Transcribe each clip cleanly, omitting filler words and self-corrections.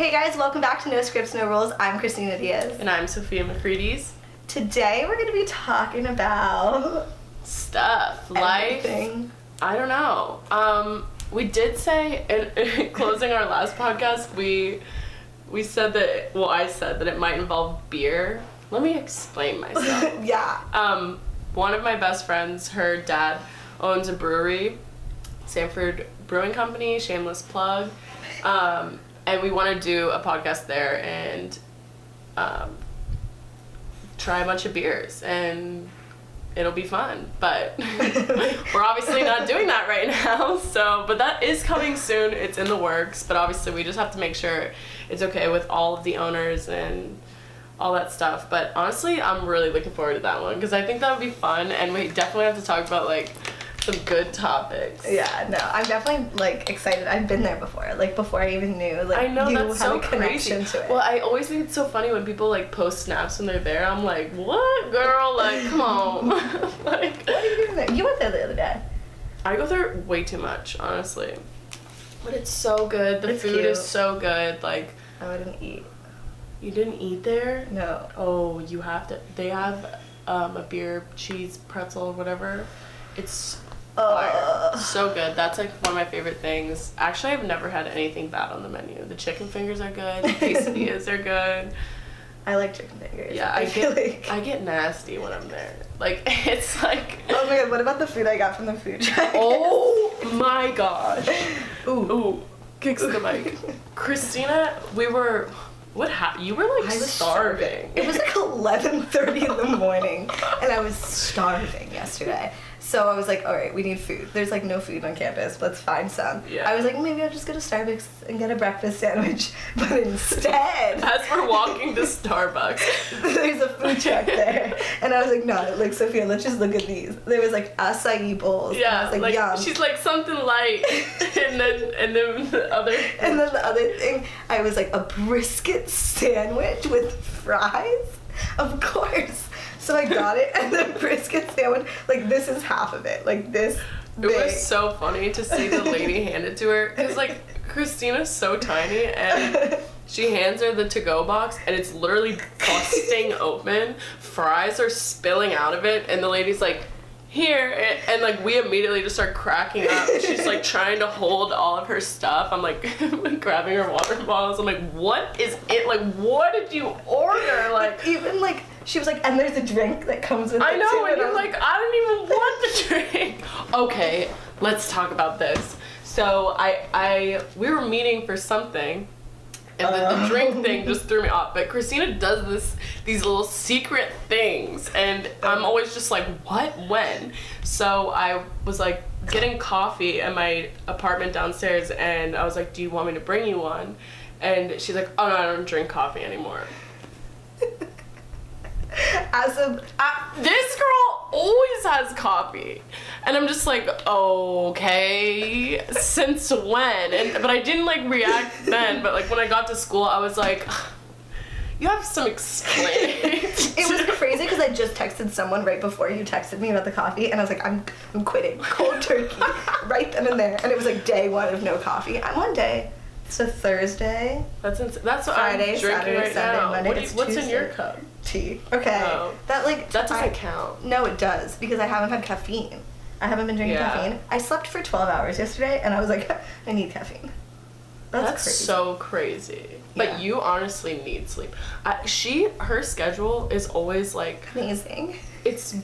Hey guys, welcome back to No Scripts, No Rules. I'm Christina Diaz. And I'm Sophia McCready's. Today we're going to be talking about... Stuff. everything. Life. I don't know. We did say, in closing our last podcast, we said that, well, I said that it might involve beer. Let me explain myself. Yeah. One of my best friends, her dad owns a brewery, Sanford Brewing Company, shameless plug. And we want to do a podcast there and try a bunch of beers, and it'll be fun. But we're obviously not doing that right now. But that is coming soon. It's in the works. But obviously we just have to make sure it's okay with all of the owners and all that stuff. But honestly, I'm really looking forward to that one because I think that would be fun, and we definitely have to talk about some good topics. Yeah, no, I'm definitely excited. I've been there before, before I even knew I know, you that's had so a connection crazy. to it. Well, I always think it's so funny when people post snaps when they're there. I'm like, what, girl? Come on. What are you doing there? You went there the other day. I go there way too much, honestly. But it's so good. The food cute. is so good. I wouldn't eat. You didn't eat there? No. Oh, you have to. They have a beer, cheese, pretzel, or whatever. It's fire. So good. That's one of my favorite things. Actually, I've never had anything bad on the menu. The chicken fingers are good. The quesadillas are good. I like chicken fingers. Yeah, I get nasty when I'm there. It's like... Oh my god, what about the food I got from the food truck? Oh my gosh. Ooh. Kicks the mic. Christina, we were... What happened? You were I was starving. It was 11:30 in the morning, and I was starving yesterday. So I was like, all right, we need food. There's no food on campus. Let's find some. Yeah. I was like, maybe I'll just go to Starbucks and get a breakfast sandwich. But instead, As we're walking to Starbucks, there's a food truck there. And I was like, no, Sophia, let's just look at these. There was acai bowls. yeah, and I was yum. she's something light, and then the other. And then the other thing, I was a brisket sandwich with fries, of course. So I got it, and the brisket sandwich, this is half of it, this big. It was so funny to see the lady hand it to her, because Christina's so tiny, and she hands her the to-go box, and it's literally busting open. Fries are spilling out of it, and the lady's here, and we immediately just start cracking up. She's trying to hold all of her stuff. I'm grabbing her water bottles. I'm what is it? What did you order? Even she was and there's a drink that comes with I it know, too, and you're I don't even want the drink. Okay, let's talk about this. So we were meeting for something, and the drink thing just threw me off. But Christina does these little secret things, and I'm always just what, when? So I was getting coffee at my apartment downstairs, and I was do you want me to bring you one? And she's oh no, I don't drink coffee anymore. This girl always has coffee, and I'm just okay, since when? But I didn't react then. But when I got to school, I was you have some explaining. It was crazy because I just texted someone right before you texted me about the coffee, and I was I'm quitting cold turkey right then and there. And it was day one of no coffee. I'm on day. It's a Thursday. That's what Friday, I'm drinking Saturday, right Sunday, now. Monday. What's in your cup? Tea. Okay. Oh. That doesn't count. No, it does, because I haven't had caffeine. I haven't been drinking caffeine. I slept for 12 hours yesterday, and I was I need caffeine. That's crazy. So crazy. But Yeah. you honestly need sleep. Her schedule is always amazing. It's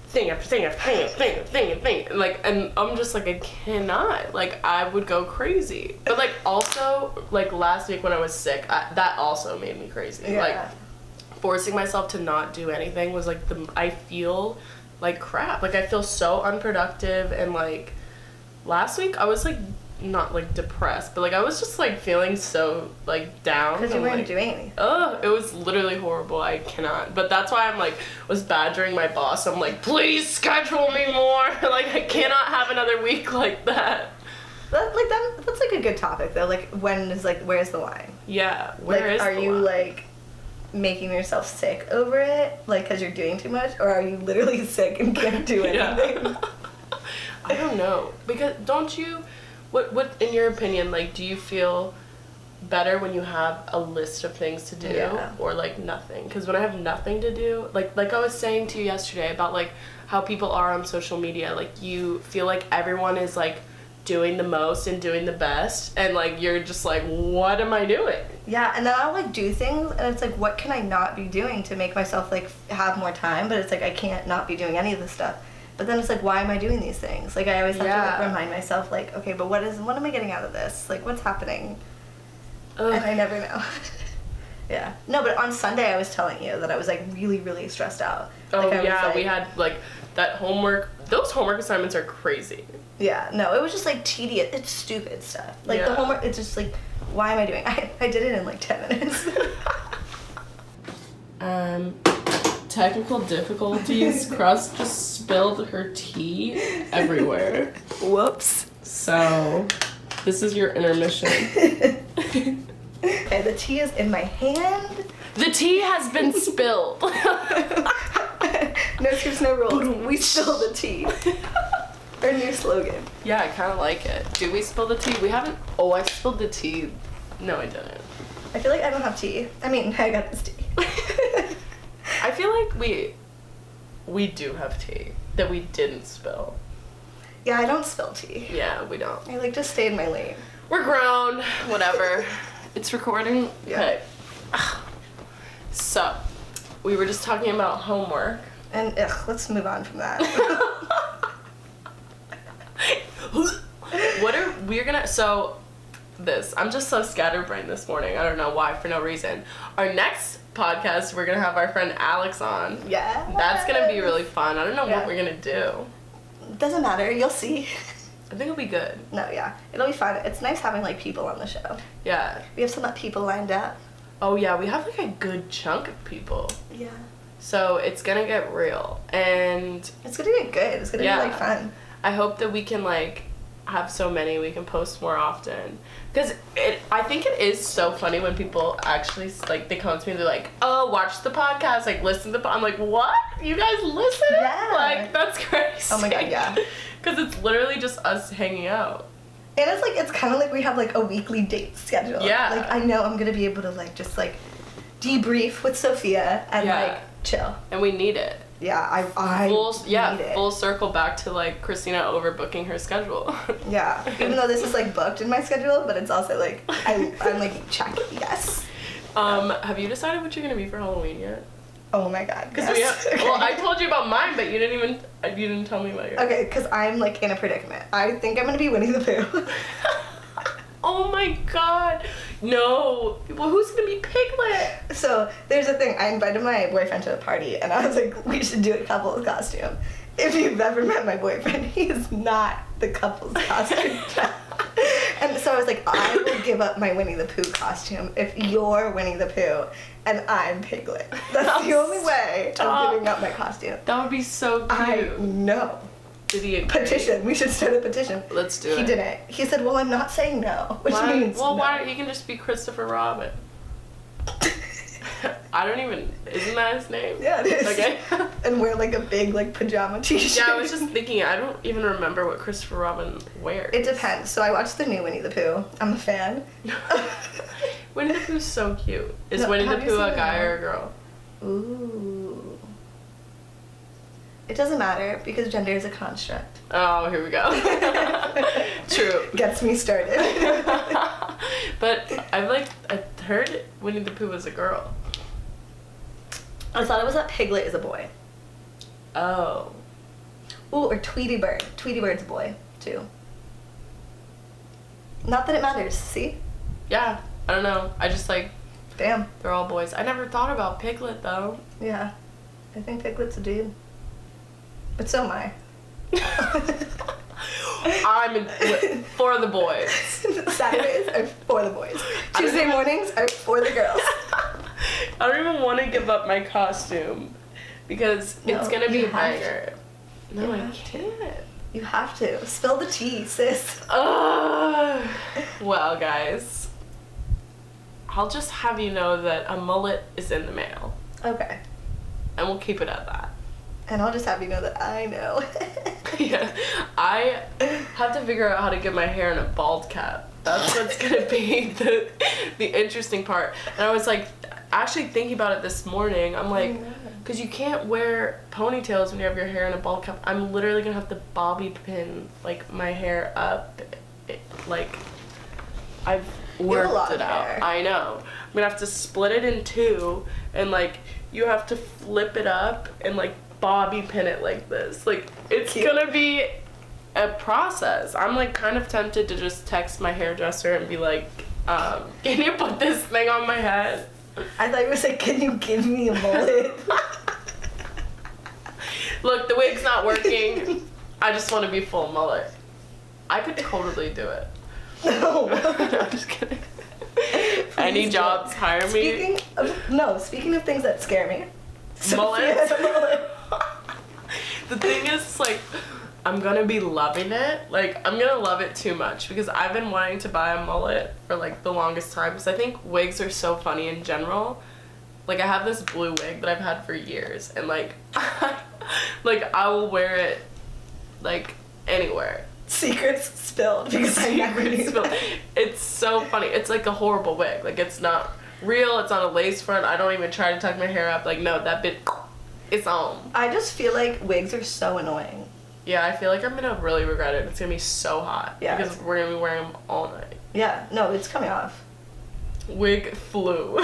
thing after thing after thing after thing after thing after thing. And I'm just I cannot. I would go crazy. But also last week when I was sick, that also made me crazy. Yeah. Forcing myself to not do anything was I feel crap. I feel so unproductive, and last week I was not depressed, but I was just feeling so down Because you weren't doing anything. Oh, it was literally horrible. I cannot. But that's why I'm was badgering my boss. I'm please schedule me more. I cannot have another week like that. That's a good topic though. When is where's the line? Yeah. Where is are the you line? making yourself sick over it, because you're doing too much, or are you literally sick and can't do anything? Yeah. I don't know, because don't you? What in your opinion, do you feel better when you have a list of things to do or like nothing. Because when I have nothing to do, like I was saying to you yesterday about like how people are on social media, like you feel like everyone is like doing the most and doing the best, and like you're just like, what am I doing? Yeah, and then I'll like do things, and it's like, what can I not be doing to make myself like have more time? But it's like I can't not be doing any of this stuff. But then it's like, why am I doing these things? Like I always have to like remind myself, like, okay, but what am I getting out of this? Like, what's happening? Ugh. And I never know. Yeah. No, but on Sunday I was telling you that I was like really, really stressed out. Oh like, yeah, like, we had like that homework. Those homework assignments are crazy. Yeah. No, it was just like tedious. It's stupid stuff. Like the homework. It's just like, why am I doing? I did it in like 10 minutes. Technical difficulties. Crust just spilled her tea everywhere. Whoops. So, this is your intermission. Okay, the tea is in my hand. The tea has been spilled. No skips, no rules. We spill the tea. Our new slogan. Yeah, I kind of like it. Do we spill the tea? We haven't. Oh, I spilled the tea. No, I didn't. I feel like I don't have tea. I mean, I got this tea. I feel like we do have tea that we didn't spill. Yeah, I don't spill tea. Yeah, we don't. I like to stay in my lane. We're grown. Whatever. It's recording. Yeah. Okay. So, we were just talking about homework. And let's move on from that. I'm just so scatterbrained this morning. I don't know why, for no reason. Our next podcast, we're gonna have our friend Alex on. Yeah. That's gonna be really fun. I don't know what we're gonna do. Doesn't matter. You'll see. I think it'll be good. No, yeah. It'll be fun. It's nice having, like, people on the show. Yeah. We have some people lined up. Oh, yeah. We have, like, a good chunk of people. Yeah. So it's gonna get real. And... it's gonna get good. It's gonna be, like, fun. I hope that we can, like, have so many. We can post more often. Because I think it is so funny when people actually, like, they come to me and they're like, oh, watch the podcast. Like, listen to the I'm like, what? You guys listen? Yeah. Like, that's crazy. Oh, my God, yeah. Because it's literally just us hanging out. And it's like, it's kind of like we have like a weekly date schedule. Yeah. Like I know I'm gonna be able to like just like debrief with Sophia and like chill. And we need it. Yeah, I need it. Full circle back to like Christina overbooking her schedule. Yeah. Even though this is like booked in my schedule, but it's also like I'm like check yes. Have you decided what you're gonna be for Halloween yet? Oh my God. Because well, I told you about mine, but you didn't tell me about yours. Okay, because I'm like in a predicament. I think I'm gonna be Winnie the Pooh. Oh my God. No. Well, who's gonna be Piglet? So there's a thing. I invited my boyfriend to a party, and I was like, we should do a couple's costume. If you've ever met my boyfriend, he is not the couple's costume. And so I was like, I will give up my Winnie the Pooh costume if you're Winnie the Pooh and I'm Piglet. That's the only way I'm giving up my costume. That would be so cute. I know. Did he agree? Petition. We should start a petition. Let's do it. He didn't. He said, well, I'm not saying no, which means no. Why don't you can just be Christopher Robin? I don't even... Isn't that his name? Yeah, it is. Okay. And wear like a big like pajama t-shirt. Yeah, I was just thinking, I don't even remember what Christopher Robin wears. It depends. So I watched the new Winnie the Pooh. I'm a fan. Winnie the Pooh's so cute. Is Winnie the Pooh a guy or a girl? Ooh. It doesn't matter because gender is a construct. Oh, here we go. True. Gets me started. But I heard Winnie the Pooh was a girl. I thought it was that Piglet is a boy. Oh. Ooh, or Tweety Bird. Tweety Bird's a boy, too. Not that it matters, see? Yeah, I don't know. I just like... Damn. They're all boys. I never thought about Piglet, though. Yeah. I think Piglet's a dude. But so am I. I'm for the boys. Saturdays are for the boys. Tuesday mornings are for the girls. I don't even want to give up my costume because it's gonna be a banger. No, I can't. You have to. Spill the tea, sis. Well, guys, I'll just have you know that a mullet is in the mail. Okay. And we'll keep it at that. And I'll just have you know that I know. Yeah. I have to figure out how to get my hair in a bald cap. That's what's gonna be the interesting part. And I was like, actually thinking about it this morning, I'm like, because you can't wear ponytails when you have your hair in a ball cap. I'm literally gonna have to bobby pin like my hair up, like I've worked it out. Hair. I know. I'm gonna have to split it in two, and like you have to flip it up and like bobby pin it like this. Like it's gonna be a process. I'm like kind of tempted to just text my hairdresser and be like, can you put this thing on my head? I thought you were like, can you give me a mullet? Look, the wig's not working. I just want to be full mullet. I could totally do it. No. I'm just kidding. Any jobs, hire me. Speaking of things that scare me. Mullets. The thing is, like, I'm gonna be loving it. Like, I'm gonna love it too much because I've been wanting to buy a mullet for, like, the longest time because I think wigs are so funny in general. Like, I have this blue wig that I've had for years and, like, like, I will wear it, like, anywhere. Secrets spilled because I never knew that. It's so funny. It's like a horrible wig. Like, it's not real. It's on a lace front. I don't even try to tuck my hair up. Like, no, that bit, it's on. I just feel like wigs are so annoying. Yeah, I feel like I'm gonna really regret it. It's gonna be so hot. Yeah. Because we're gonna be wearing them all night. Yeah, no, it's coming off. Wig flu.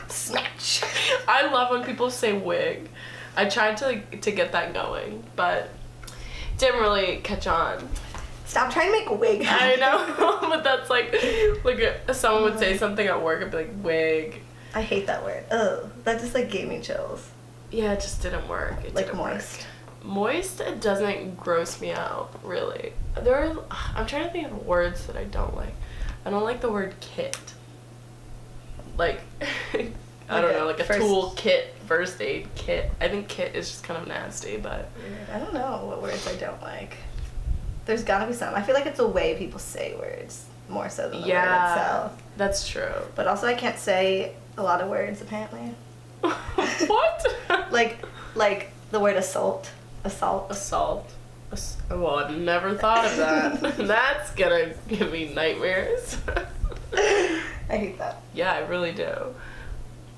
Snatch. I love when people say wig. I tried to get that going, but didn't really catch on. Stop trying to make a wig. I know, but that's like someone would say something at work, I'd be like, wig. I hate that word. Ugh, that just like gave me chills. Yeah, it just didn't work. It like didn't moist. Work. Moist, it doesn't gross me out, really. I'm trying to think of words that I don't like. I don't like the word kit. Like, I don't know, like a tool kit, first aid kit. I think kit is just kind of nasty, but. I don't know what words I don't like. There's gotta be some. I feel like it's the way people say words more so than the word itself. That's true. But also I can't say a lot of words apparently. What? like the word assault. Assault. Well, I've never thought of that. That's gonna give me nightmares. I hate that. Yeah, I really do.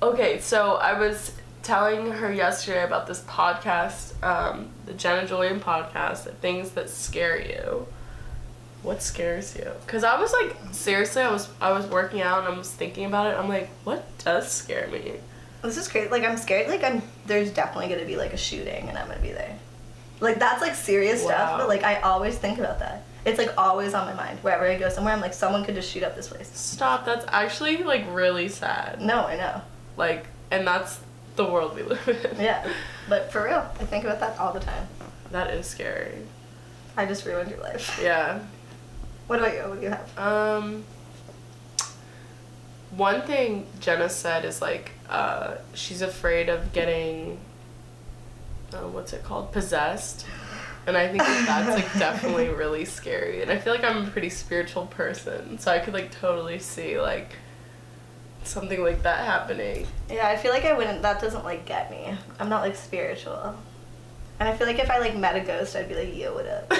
Okay, so I was telling her yesterday about this podcast, the Jen and Julian podcast, things that scare you. What scares you? Because I was like, seriously, I was working out and I was thinking about it. I'm like, what does scare me? This is crazy. Like, I'm scared. Like, there's definitely gonna be like a shooting and I'm gonna be there. Like, that's like serious stuff, but like I always think about that. It's like always on my mind. Wherever I go somewhere, I'm like, someone could just shoot up this place. Stop. That's actually like really sad. No, I know. Like, and that's the world we live in. Yeah, but for real, I think about that all the time. That is scary. I just ruined your life. Yeah. What about you? What do you have? One thing Jenna said is like, she's afraid of getting, what's it called? Possessed. And I think that's like definitely really scary. And I feel like I'm a pretty spiritual person, so I could like totally see like something like that happening. Yeah, I feel like I wouldn't, that doesn't like get me. I'm not like spiritual. And I feel like if I like met a ghost, I'd be like, yo, what up?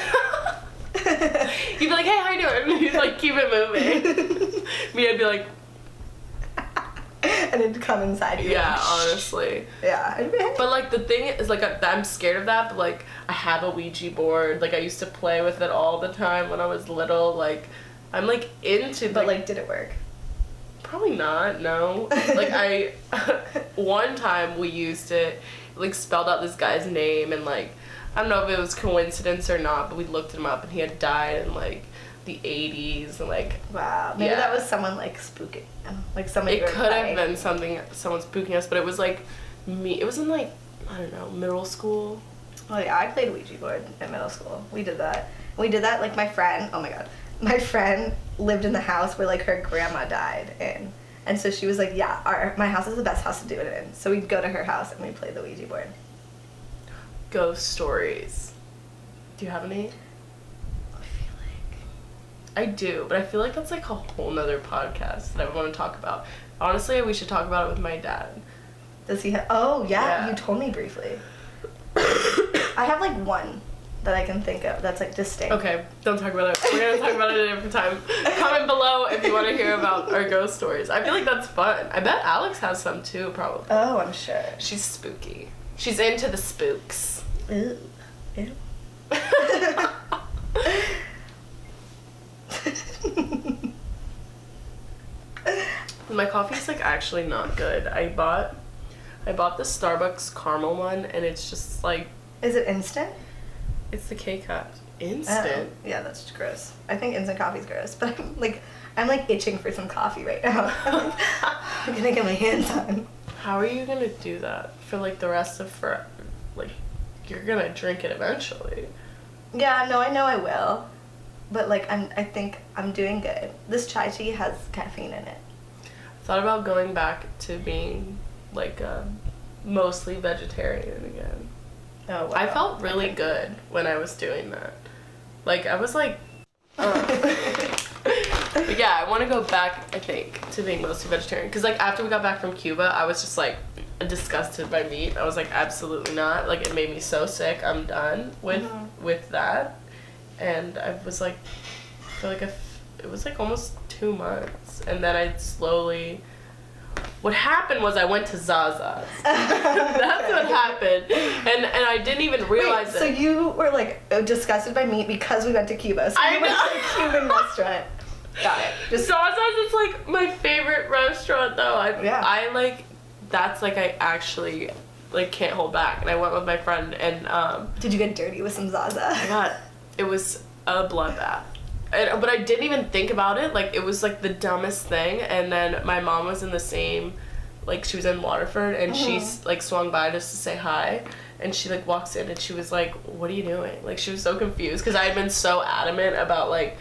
You'd be like, hey, how you doing? And you'd like keep it moving. Me, I'd be like, and it'd come inside you. Yeah, honestly. Yeah. But like the thing is like I'm scared of that, but like I have a Ouija board. Like I used to play with it all the time when I was little. Like I'm like into. But like did it work? Probably not. No. Like one time we used it, like spelled out this guy's name and like I don't know if it was coincidence or not, but we looked him up and he had died in like the 80s and like wow, maybe that was someone like spooking, like somebody. It could have been someone spooking us, but it was like me. It was in like I don't know, middle school. Oh yeah, I played Ouija board in middle school. We did that like my friend. Oh my god, my friend lived in the house where like her grandma died in, and so she was like, yeah, my house is the best house to do it in. So we'd go to her house and we'd play the Ouija board. Ghost stories. Do you have any? I do, but I feel like that's like a whole nother podcast that I want to talk about. Honestly, we should talk about it with my dad. Does he have? Oh yeah, you told me briefly. I have like one that I can think of that's like distinct. Okay, don't talk about it. We're gonna talk about it at a different time. Comment below if you want to hear about our ghost stories. I feel like that's fun. I bet Alex has some too, probably. Oh, I'm sure. She's spooky. She's into the spooks. Ew. Ew. My coffee's like actually not good. I bought the Starbucks caramel one, and it's just like. Is it instant? It's the K-Cup. Instant. Oh, yeah, that's gross. I think instant coffee's gross, but I'm like itching for some coffee right now. I'm gonna get my hands on. How are you gonna do that for like the rest of like you're gonna drink it eventually? Yeah, no, I know I will, but like I think I'm doing good. This chai tea has caffeine in it. Thought about going back to being like mostly vegetarian again. Oh, wow. I felt really good when I was doing that. Like I was like, but yeah, I want to go back. I think to being mostly vegetarian because like after we got back from Cuba, I was just like disgusted by meat. I was like, absolutely not. Like it made me so sick. I'm done with that. And I was like, I feel like it was like almost 2 months, and then I slowly. What happened was I went to Zaza's. That's what happened, and I didn't even realize it. So you were like disgusted by meat because we went to Cuba. So you went to a Cuban restaurant. Got it. Just Zaza's is like my favorite restaurant though. Yeah. That's like I actually like can't hold back, and I went with my friend and Did you get dirty with some Zaza? it was a bloodbath. But I didn't even think about it. Like, it was, like, the dumbest thing. And then my mom was in the same, like, she was in Waterford. And she, like, swung by just to say hi. And she, like, walks in and she was like, what are you doing? Like, she was so confused. Because I had been so adamant about, like,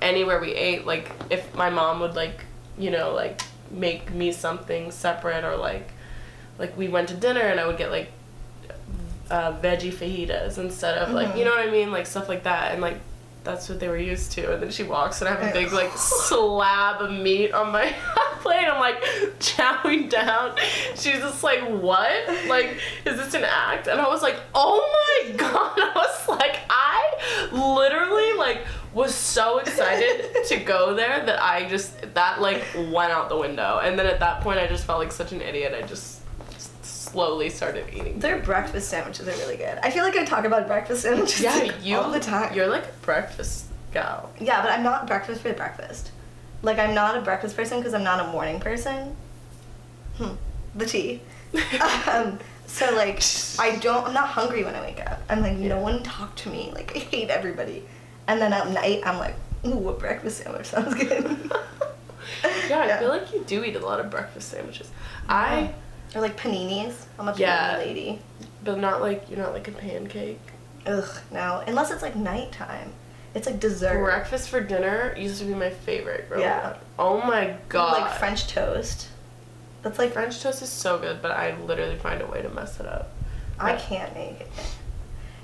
anywhere we ate. Like, if my mom would, like, you know, like, make me something separate. Or, like we went to dinner and I would get, like, veggie fajitas instead of, like, you know what I mean? Like, stuff like that. And, like, that's what they were used to. And then she walks and I have a big like slab of meat on my plate. I'm like chowing down. She's just like, what? Like, is this an act? And I was like, oh my god. I was like, I literally like was so excited to go there that that like went out the window. And then at that point I just felt like such an idiot. I just slowly started eating. Their breakfast sandwiches are really good. I feel like I talk about breakfast sandwiches all the time. You're like a breakfast gal. Yeah, but I'm not breakfast for breakfast. Like, I'm not a breakfast person because I'm not a morning person. The tea. So, like, I'm not hungry when I wake up. I'm like, no one talk to me. Like, I hate everybody. And then at night, I'm like, ooh, a breakfast sandwich sounds good. Yeah, I feel like you do eat a lot of breakfast sandwiches. Or like paninis. I'm a panini lady. But not like, you're not like a pancake. Ugh, no. Unless it's like nighttime. It's like dessert. Breakfast for dinner used to be my favorite growing up. Oh my god. Like French toast. That's like French toast is so good, but I literally find a way to mess it up. I can't make it.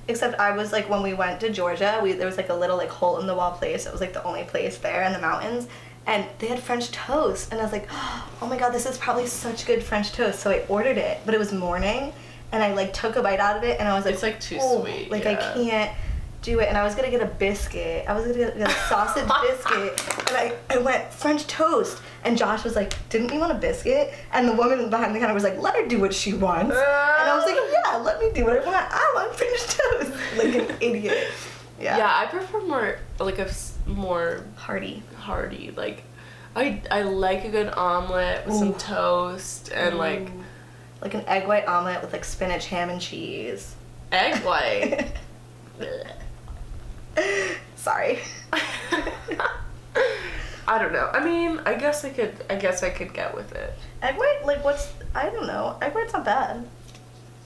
Except I was like, when we went to Georgia, there was like a little like hole in the wall place. It was like the only place there in the mountains. And they had French toast. And I was like, oh my god, this is probably such good French toast. So I ordered it, but it was morning. And I like took a bite out of it and I was like, it's like too sweet. Like I can't do it. And I was gonna get a biscuit. I was gonna get a sausage biscuit. And I went French toast. And Josh was like, didn't you want a biscuit? And the woman behind the counter was like, let her do what she wants. And I was like, yeah, let me do what I want. I want French toast. Like an idiot. Yeah. Yeah, I prefer more like more hearty. Like, I like a good omelet with some toast and like an egg white omelet with like spinach, ham, and cheese. Egg white. Sorry. I don't know. I mean, I guess I could get with it. Egg white, like I don't know. Egg white's not bad.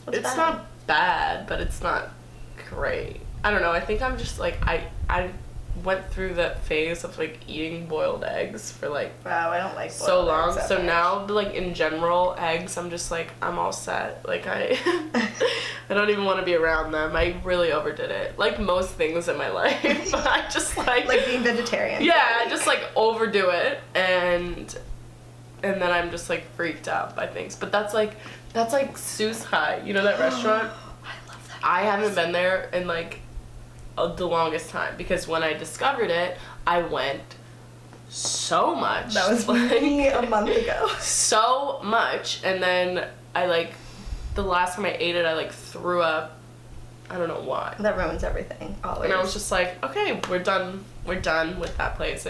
It's not bad, but it's not great. I don't know. I think I'm just like I went through that phase of like eating boiled eggs for like wow, I don't like so long. Eggs so much. now like in general eggs, I'm just like I'm all set. Like I don't even want to be around them. I really overdid it. Like most things in my life. I just like being vegetarian. Yeah, I just like overdo it and then I'm just like freaked out by things. But that's like Seuss High. You know that restaurant? I love that. I haven't been there in like the longest time, because when I discovered it, I went so much. That was me a month ago. So much, and then I like the last time I ate it, I like threw up. I don't know why. That ruins everything. Always. And I was just like, okay, we're done with that place.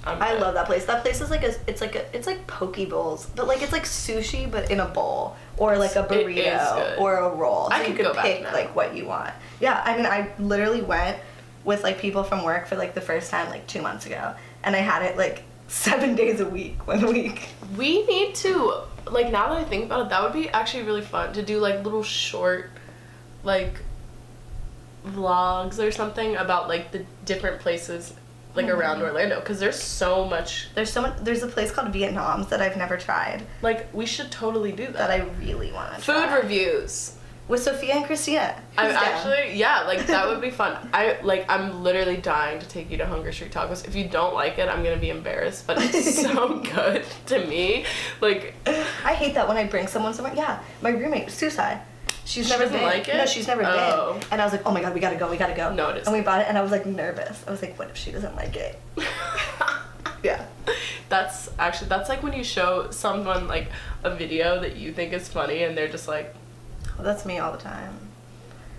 I love that place. That place is like it's like poke bowls, but like it's like sushi but in a bowl, or like a burrito or a roll. So I could you go could back pick now. like what you want. Yeah, I mean I literally went with like people from work for like the first time like 2 months ago, and I had it like 7 days a week, 1 week. We need to, like, now that I think about it, that would be actually really fun to do like little short like vlogs or something about like the different places like around Orlando, because there's so much. There's a place called Vietnam's that I've never tried Like, we should totally do that I really want to Food try. reviews. With Sophia and Christina. I'm Who's down? actually, yeah, like that would be fun. I'm literally dying to take you to Hunger Street Tacos. If you don't like it, I'm gonna be embarrassed, but it's so good to me. Like, I hate that when I bring someone somewhere. Yeah, my roommate, Susai. She's never doesn't been. like it? No, she's never Oh. been. And I was like, oh my god, we gotta go. No, it is. And we bought it, and I was like nervous. I was like, what if she doesn't like it? Yeah. That's like when you show someone like a video that you think is funny and they're just like, Well, that's me all the time.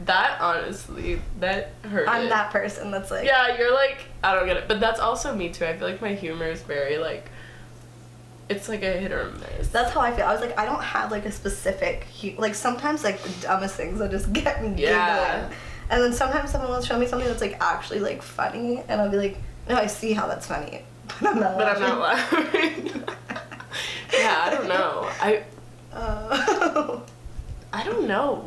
that honestly, that hurt. I'm that person that's like. Yeah, you're like, I don't get it. But that's also me too. I feel like my humor is very like, it's like a hit or miss. That's how I feel. I was like, I don't have like a specific, like sometimes like the dumbest things will just get me giggling. Yeah. And then sometimes someone will show me something that's like actually like funny, and I'll be like, no, I see how that's funny, but I'm not laughing. Yeah, I don't know. Oh. I don't know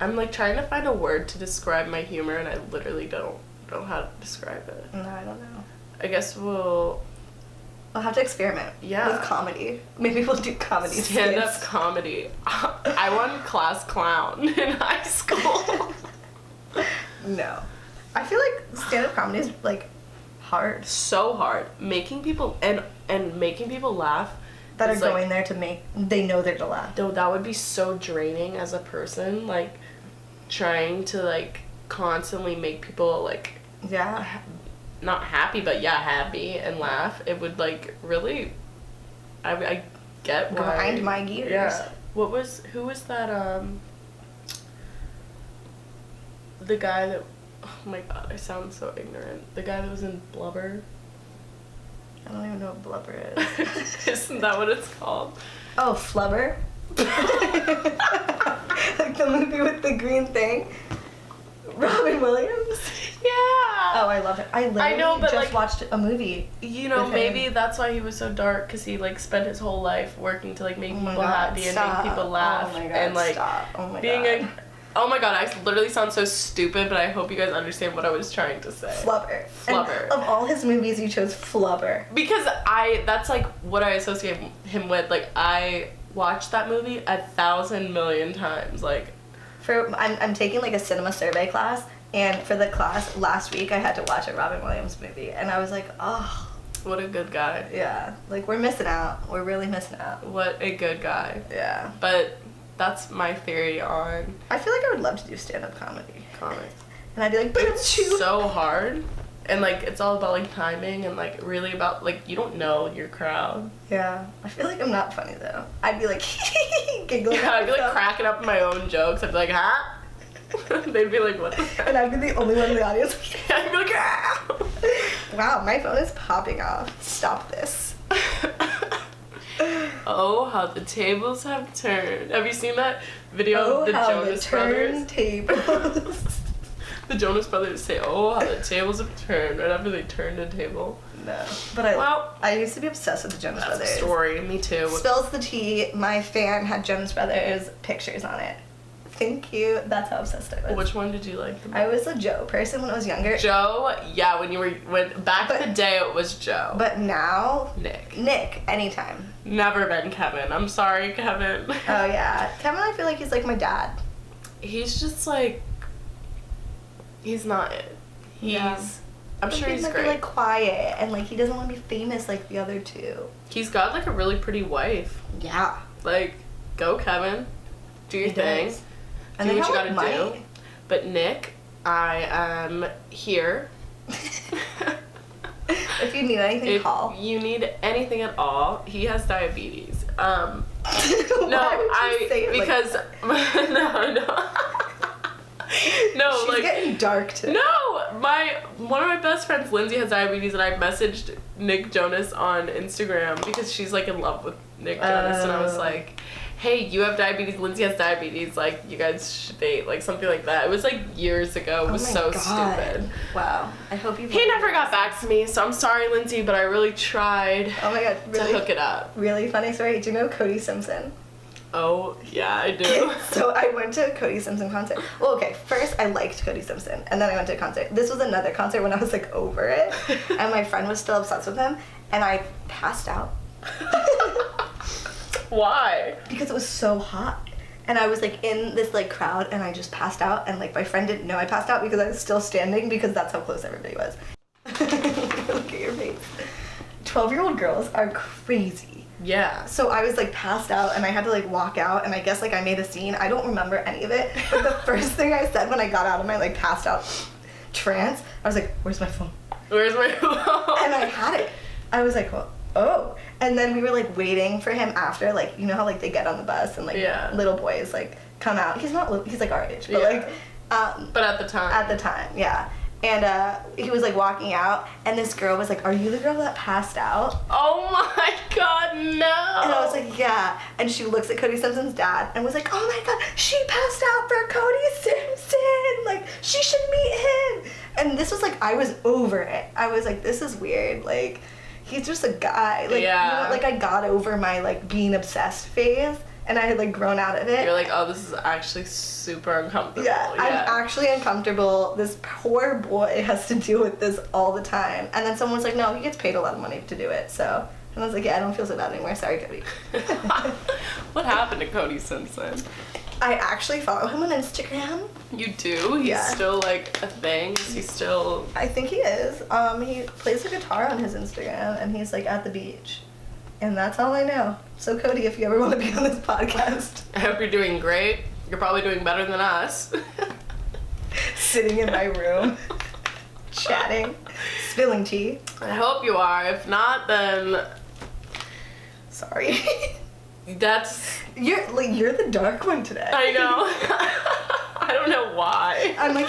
I'm like trying to find a word to describe my humor, and I literally don't know how to describe it. No, I don't know. I guess we'll have to experiment. Yeah. With comedy. Maybe we'll do comedy stand-up skits. comedy. I won class clown in high school. No. I feel like stand-up comedy is like hard. So hard. Making people and making people laugh That are is, like, going there to they know they're to laugh. though that would be so draining as a person, like trying to like constantly make people like Yeah. not happy, but yeah, happy and laugh. It would like really, I get why. Grind my gears. Yeah. Who was that the guy that, oh my god, I sound so ignorant. The guy that was in Blubber. I don't even know what blubber is. Isn't that what it's called? Oh, Flubber? Like the movie with the green thing? Robin Williams? Yeah. Oh, I love it. I literally know, but, just like, watched a movie. You know, with maybe him. that's why he was so dark, because he like spent his whole life working to like make Oh my people God, happy and stop. make people laugh. Oh my God, and like stop. Oh my being God. oh my god, I literally sound so stupid, but I hope you guys understand what I was trying to say. Flubber. Flubber. And of all his movies, you chose Flubber. Because that's like what I associate him with. Like, I watched that movie 1,000 million times. Like, I'm taking like a cinema survey class, and for the class last week, I had to watch a Robin Williams movie, and I was like, oh. what a good guy. Yeah, like we're missing out. We're really missing out. What a good guy. Yeah. But that's my theory on I feel like I would love to do stand-up comedy. comics. And I'd be like, but It's so hard. And like, it's all about like timing and like really about like, you don't know your crowd. Yeah. I feel like I'm not funny though. I'd be like giggling. Yeah, I'd be like cracking up my own jokes. I'd be like, huh? They'd be like, what the heck? And I'd be the only one in the audience. I'd be like, ah! Wow, my phone is popping off. Stop this. Oh, how the tables have turned. Have you seen that video Oh, of the how Jonas the Brothers? turntables. The Jonas Brothers say, oh, how the tables have turned right after they turned a table. No. But I used to be obsessed with the Jonas That's Brothers. a story. Me too. Spills the tea. My fan had Jonas Brothers pictures on it. Thank you. That's how obsessed I was. Which one did you like the most? I was a Joe person when I was younger. Joe? Yeah, when back in the day it was Joe. But now, Nick. anytime. Never been Kevin. I'm sorry, Kevin. Oh yeah. Kevin, I feel like he's like my dad. He's just like, he's not it. Yeah. I'm sure he's might great. be like quiet and like he doesn't want to be famous like the other two. He's got like a really pretty wife. Yeah. Like, go Kevin. Do your thing. Does. Do what you gotta Mike. do. But Nick, I am here. If you need anything, call. If you need anything at all, he has diabetes. No, Why would you say it because like no. No, She's like getting dark today. no, one of my best friends, Lindsay, has diabetes, and I messaged Nick Jonas on Instagram because she's like in love with Nick Jonas, and I was like, hey, you have diabetes, Lindsay has diabetes, like you guys should date, like something like that. It was like years ago. It was so stupid. Wow. I hope you. He never got back to me, so I'm sorry, Lindsay, but I really tried. Oh my god, really, to hook it up. Really funny story. Do you know Cody Simpson? Oh, yeah, I do. So I went to a Cody Simpson concert. Well, okay, first I liked Cody Simpson, and then I went to a concert. This was another concert when I was like over it, and my friend was still obsessed with him, and I passed out. Why? Because it was so hot. And I was like in this like crowd, and I just passed out, and like my friend didn't know I passed out because I was still standing because that's how close everybody was. Look at your face. 12-year-old girls are crazy. Yeah. So I was like passed out, and I had to like walk out, and I guess like I made a scene. I don't remember any of it, but the first thing I said when I got out of my like passed out trance, I was like, where's my phone? Where's my phone? And I had it. I was like, well, oh. And then we were like waiting for him after, like, you know how like they get on the bus and like little boys like come out. He's not little, he's like our age, but like but at the time. At the time, yeah. And he was like walking out, and this girl was like, are you the girl that passed out? Oh my god, no! And I was like, yeah. And she looks at Cody Simpson's dad and was like, oh my god, she passed out for Cody Simpson! Like, she should meet him! And this was like, I was over it. I was like, this is weird. Like, he's just a guy. Like, you know, like I got over my like being obsessed phase. And I had like grown out of it. You're like, oh, this is actually super uncomfortable. Yeah, I'm actually uncomfortable. This poor boy has to deal with this all the time. And then someone was like, no, he gets paid a lot of money to do it. So, and I was like, yeah, I don't feel so bad anymore. Sorry, Cody. What happened to Cody Simpson? I actually follow him on Instagram. You do? He's still like a thing? Is he still? I think he is. He plays the guitar on his Instagram, and he's like at the beach. And that's all I know. So Cody, if you ever want to be on this podcast. I hope you're doing great. You're probably doing better than us. Sitting in my room, chatting, spilling tea. I hope you are. If not, then... Sorry. That's... You're the dark one today. I know. I don't know why. I'm like...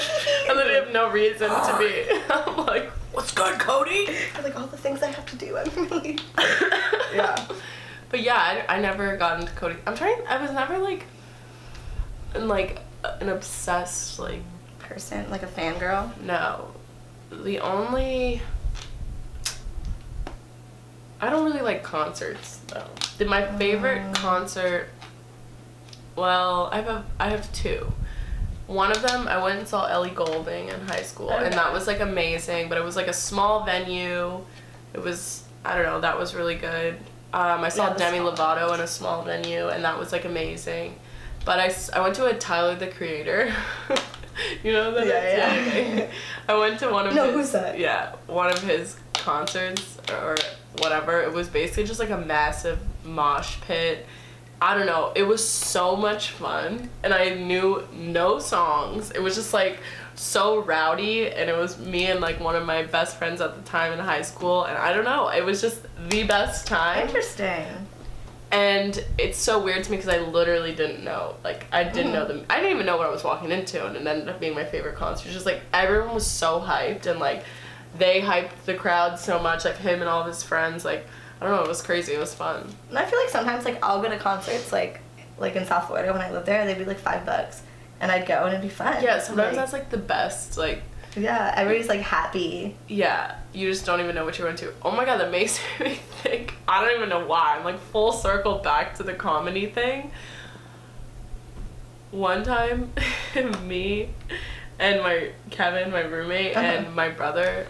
And then I have no reason to be. I'm like, what's good, Cody? Like all the things I have to do, I'm really... Yeah. But yeah, I never got into Cody. I was never like an obsessed like person, like a fangirl. No. I don't really like concerts though. My favorite concert, well, I have two. One of them, I went and saw Ellie Goulding in high school, and that was like amazing, but it was like a small venue. It was, I don't know, that was really good. I saw Demi Lovato in a small venue, and that was like amazing. But I went to a Tyler the Creator. You know that? Yeah. I went to one of No, his, who's that? Yeah, one of his concerts or whatever. It was basically just like a massive mosh pit. I don't know. It was so much fun, and I knew no songs. It was just like so rowdy, and it was me and like one of my best friends at the time in high school, and I don't know. It was just the best time. Interesting. And it's so weird to me because I literally didn't know. Like, I didn't know them. I didn't even know what I was walking into, and it ended up being my favorite concert. Just like everyone was so hyped, and like they hyped the crowd so much. Like him and all of his friends. Like, I don't know. It was crazy. It was fun. And I feel like sometimes like I'll go to concerts like in South Florida when I lived there. They'd be like $5, and I'd go and it'd be fun. Yeah, sometimes that's like the best. Like. Yeah, everybody's like happy. Yeah, you just don't even know what you're into. Oh my god, that makes me think. I don't even know why. I'm like full circle back to the comedy thing. One time, me and Kevin, my roommate, and my brother,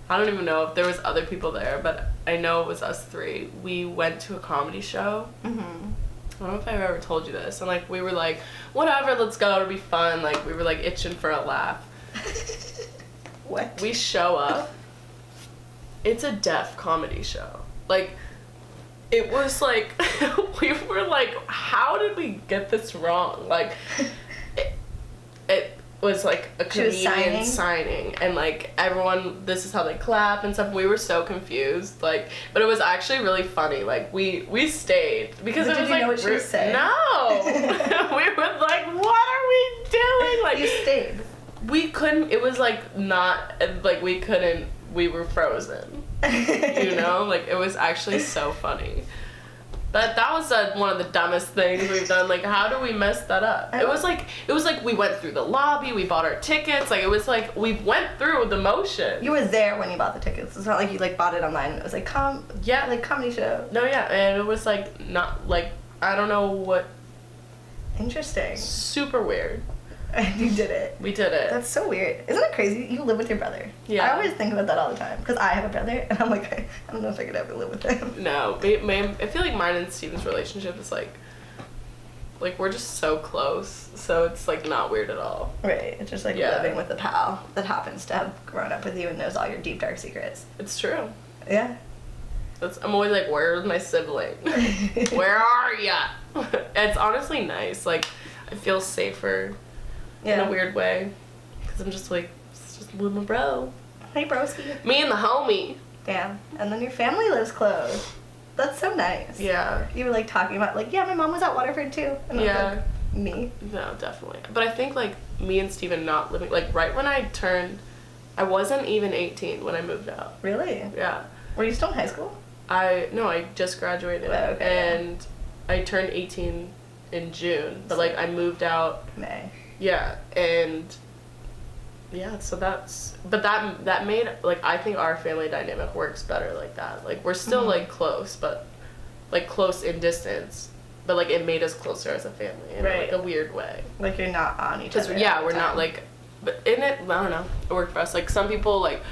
I don't even know if there was other people there, but I know it was us three. We went to a comedy show. Mm-hmm. I don't know if I've ever told you this. And like we were like, whatever, let's go, it'll be fun. Like we were like itching for a laugh. What? We show up. It's a deaf comedy show. Like, it was like, we were like, how did we get this wrong? Like, it was like a She was comedian signing, and like everyone, this is how they clap and stuff. We were so confused, like, but it was actually really funny. Like we stayed because But it was did you like know what she was saying? No, we were like, what are we doing? Like You stayed. we couldn't. It was like not like we couldn't. We were frozen. You know, like it was actually so funny. That was one of the dumbest things we've done. Like, how do we mess that up? It was like we went through the lobby, we bought our tickets. Like, it was like we went through the motion. You were there when you bought the tickets. It's not like you like bought it online. And it was like like comedy show. No, yeah, and it was like not like I don't know what. Interesting. Super weird. And you did it. We did it. That's so weird. Isn't it crazy? You live with your brother. Yeah. I always think about that all the time because I have a brother, and I'm like, I don't know if I could ever live with him. No, I feel like mine and Steven's relationship is like we're just so close, so it's like not weird at all. Right. It's just like living with a pal that happens to have grown up with you and knows all your deep dark secrets. It's true. Yeah. I'm always like, where's my sibling? Where are ya? It's honestly nice. Like, I feel safer in a weird way. Because I'm just like, it's just with my bro. Hey, broski. Me and the homie. Damn. And then your family lives close. That's so nice. Yeah. You were like talking about like, yeah, my mom was at Waterford too. And I was like, me? No, definitely. But I think like me and Steven not living, like right when I wasn't even 18 when I moved out. Really? Yeah. Were you still in high school? I just graduated. Oh, okay, and I turned 18 in June, but like I moved out May. Yeah, and yeah, so that made like I think our family dynamic works better like that. Like we're still like close, but like close in distance, but like it made us closer as a family in like a weird way. Like you're not on each other. Yeah, we're not like, but in it, I don't know, it worked for us. Like some people like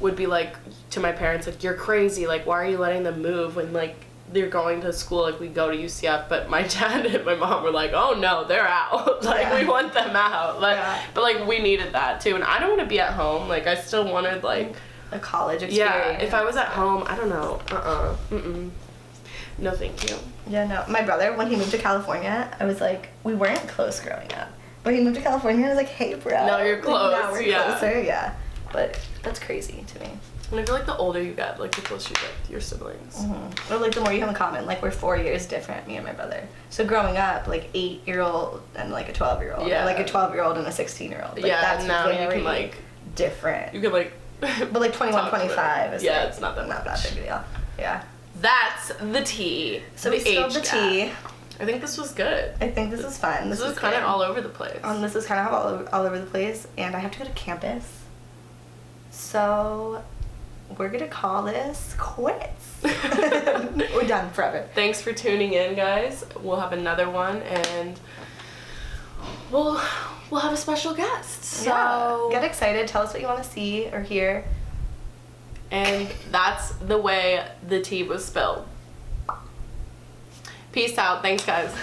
would be like to my parents like, you're crazy, like why are you letting them move when like they're going to school, like we go to UCF, but my dad and my mom were like, oh no, they're out. Like we want them out. Like but like we needed that too, and I don't want to be at home. Like I still wanted like a college experience. Yeah, if I was at home, I don't know. No thank you. Yeah, no. My brother, when he moved to California, I was like, we weren't close growing up. But he moved to California and I was like, hey bro. Now you're close. Now we're closer, yeah. But that's crazy to me. And I feel like the older you get, like the closer you get to your siblings. Or like the more you have in common. Like we're 4 years different, me and my brother. So growing up, like 8-year-old and like a 12-year-old. Yeah. Or like a 12-year-old and a 16-year-old. Like, yeah, that's now very you can like different. You can like But like 21, 25 is yeah, like, it's not that big a deal. Yeah. That's the tea. So we spilled the tea. I think this was good. I think this is fun. This was kind of all over the place. This is kind of all over the place, and I have to go to campus. So we're gonna call this quits. We're done forever. Thanks for tuning in, guys. We'll have another one, and we'll have a special guest. So get excited. Tell us what you want to see or hear. And that's the way the tea was spilled. Peace out. Thanks, guys.